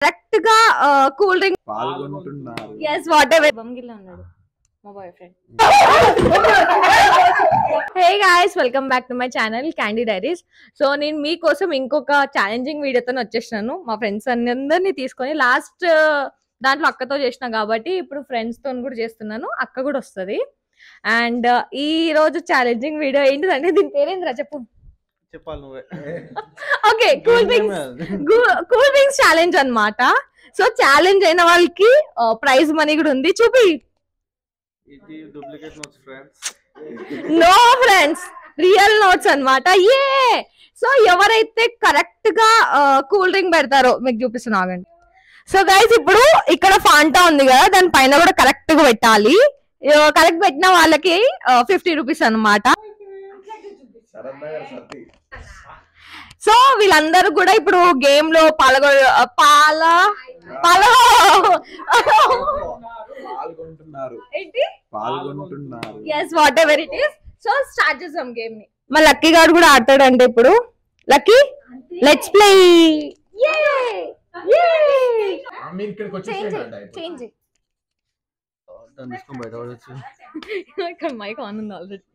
Correct గా cool drink పాల్గొంటున్నారు. yes whatever బంగిలా ఉన్నాడు మా boy friend. Hey guys, welcome back to my channel Candy Diaries. So నేను మీకోసం ఇంకొక ఛాలెంజింగ్ వీడియోతో వచ్చేసినాను. మా ఫ్రెండ్స్ అందరినీ తీసుకొని లాస్ట్ దాంట్లో అక్కతో చేసిన కాబట్టి ఇప్పుడు ఫ్రెండ్స్ తో కూడా చేస్తున్నాను. అక్క కూడా వస్తుంది. అండ్ ఈ రోజు ఛాలెంజింగ్ వీడియో ఏంటిదంటే దీని పేరేంద్రా చెప్పు. చెప్పాలి నువ్వే. ఓకే, కూల్ డ్రింక్స్ ఛాలెంజ్ అన్నమాట. సో ఛాలెంజ్ అయిన వాళ్ళకి ప్రైజ్ మనీ కూడా ఉంది. చూపి. ఇది duplicate notes friends. No friends, real notes అన్నమాట. ఏ సో ఎవరైతే కరెక్ట్ గా కూల్ డ్రింక్ పెడతారో మీకు చూపిస్తున్నా ఆగండి. సో గైస్ ఇప్పుడు ఇక్కడ ఫాంటా ఉంది కదా, దాని పైన కూడా కరెక్ట్ గా పెట్టాలి. కరెక్ట్ పెట్టిన వాళ్ళకి 50 రూపీస్ అన్నమాట. సో వీళ్ళందరూ కూడా ఇప్పుడు గేమ్ లో పాల్గొంటున్నారు. yes whatever it is. So start చేద్దాం గేమ్ ని. మా లక్కీ గారు కూడా ఆడతాడంటే ఇప్పుడు. Lucky let's play. ఇక్కడ మైక్ ఆన్ ఉంది ఆల్రెడీ.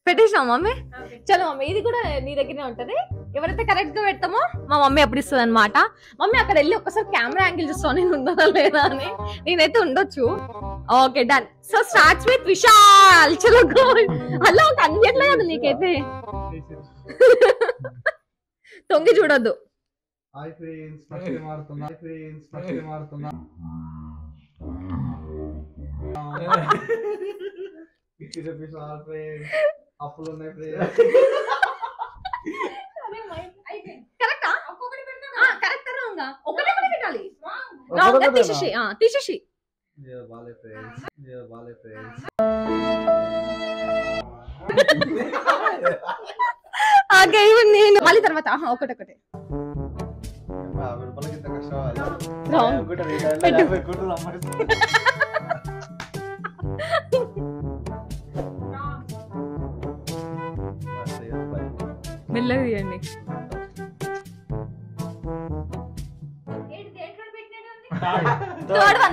పెట్టేసినా మమ్మీ. చలో మమ్మీ, ఇది కూడా నీ దగ్గరనే ఉంటది. ఎవరైతే కరెక్ట్ గా పెడతామో మా మమ్మీ అప్పుడు ఇస్తుంది అనమాట. మమ్మీ అక్కడ వెళ్ళి ఒకసారి కెమెరా యాంగిల్ చూస్తాను నేను ఉందా లేదా అని. నేనైతే ఉండొచ్చు. Okay done. So starts with Vishal. చలో గో. అలా ఒక అన్నిట్లే కదా నీకైతే. తొంగి చూడొద్దు. అప్పులు ఉన్నాయి. తీసేసి నేను మళ్ళీ తర్వాత ఒకటొకటి మెల్లగా తీయండి.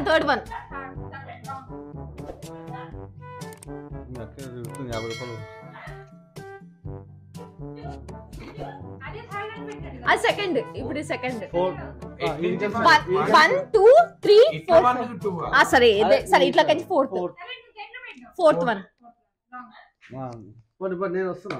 Third one. అది సెకండ్. ఇప్పుడు సెకండ్ 1 2 3 4. సరే ఇట్లా కలిసి ఫోర్త్ వన్. నేను వస్తున్నా.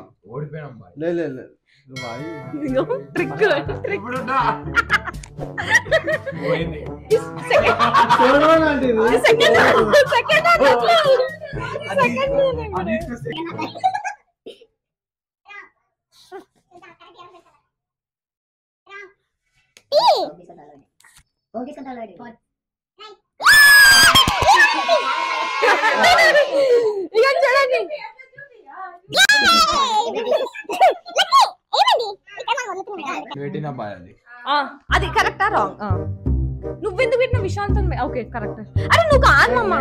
అది కరెక్టా రాంగ్? నువ్వెందుకు పెట్టిన విశాంతం? Okay correct. అరే నువ్వు కాదు మమ్మ.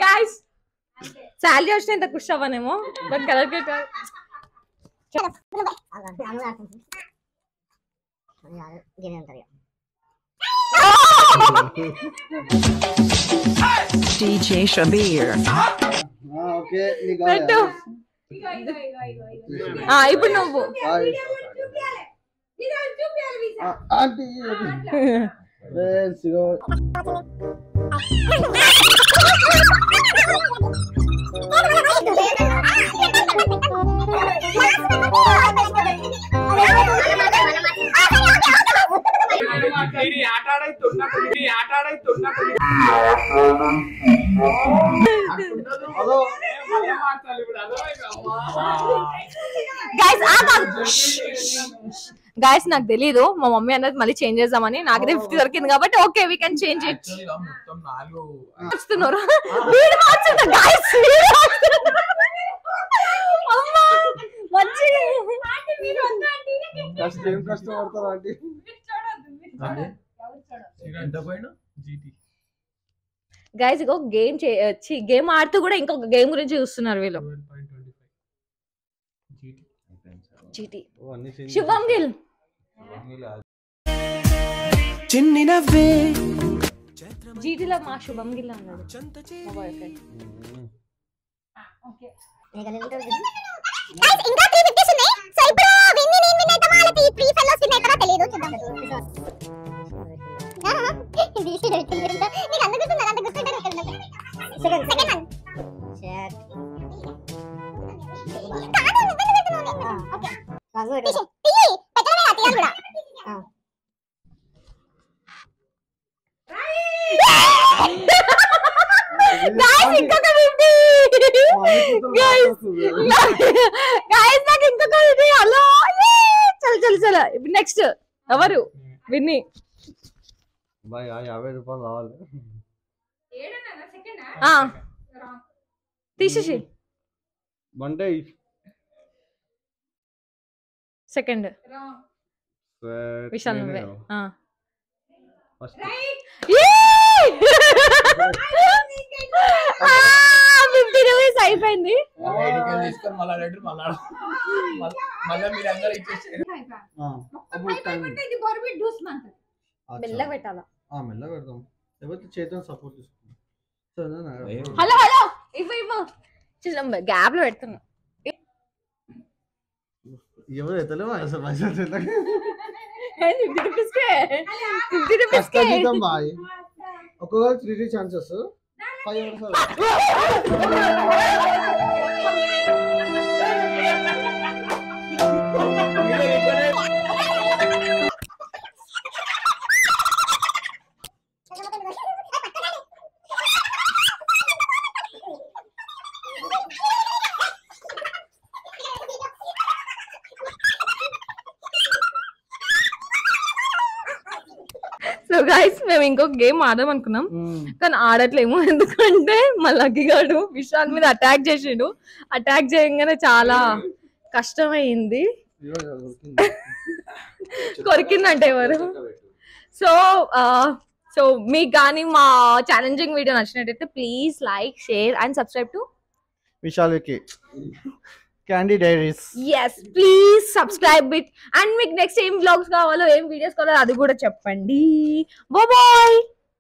గైస్ శాలరీ వచ్చిన ఇంత ఖుషి అవ్వనేమో, బట్ కరెక్ట్ DJ Shabir. ఇప్పుడు నువ్వు గైస్ నాకు తెలీదు, మా మమ్మీ అన్నది మళ్ళీ చేంజ్ చేద్దామని. నాకైతే 50 దొరికింది కాబట్టి okay we can change it. వస్తున్నారు గైస్. కష్టపడతారు గైస్ ఇగో గేమ్ ఆడుతూ కూడా ఇంకొక గేమ్ గురించి చూస్తున్నారు వీళ్ళు. జీటీ శుభం గిల్ చిన్ని నవ్వే జీటీలో మా శుభం గిల్ అన్నాడు. చలో నెక్స్ట్ ఎవరు విన్ని? 50 రూపాయలు రావాలి. తీసేసి సెకండ్ విశాల్ నువ్వే. 50 రూపీస్ అయిపోయింది. మెల్ల పెట్టాలా? మెల్ల పెడదాం. లేకపోతే చేతితో సపోర్ట్ తీసుకుంటాం. హలో హలో ఇవ్వ గ్యాప్ లో పెడుతున్నా. ఎవరు ఎత్తలేవు అసలు పైసలు 50 రూపీస్ బాయ్. ఒక్కొక్క 3 ఛాన్సెస్ 5 సో గైస్ మేము ఇంకొక గేమ్ ఆడదాం అనుకున్నాం కానీ ఆడట్లేము. ఎందుకంటే మా లక్కీగాడు విశాల్ మీద అటాక్ చేసిండు. అటాక్ చేయగానే చాలా కష్టమైంది. కొరికిందంటే ఎవరు? సో మీకు కానీ మా ఛాలెంజింగ్ వీడియో నచ్చినట్టయితే please like share and subscribe to విశాల్కి candy diaries. yes please subscribe it and మీకు నెక్స్ట్ ఏం వ్లాగ్స్ కావాలో ఏం వీడియోస్ కావాలో అది కూడా చెప్పండి. Bye bye.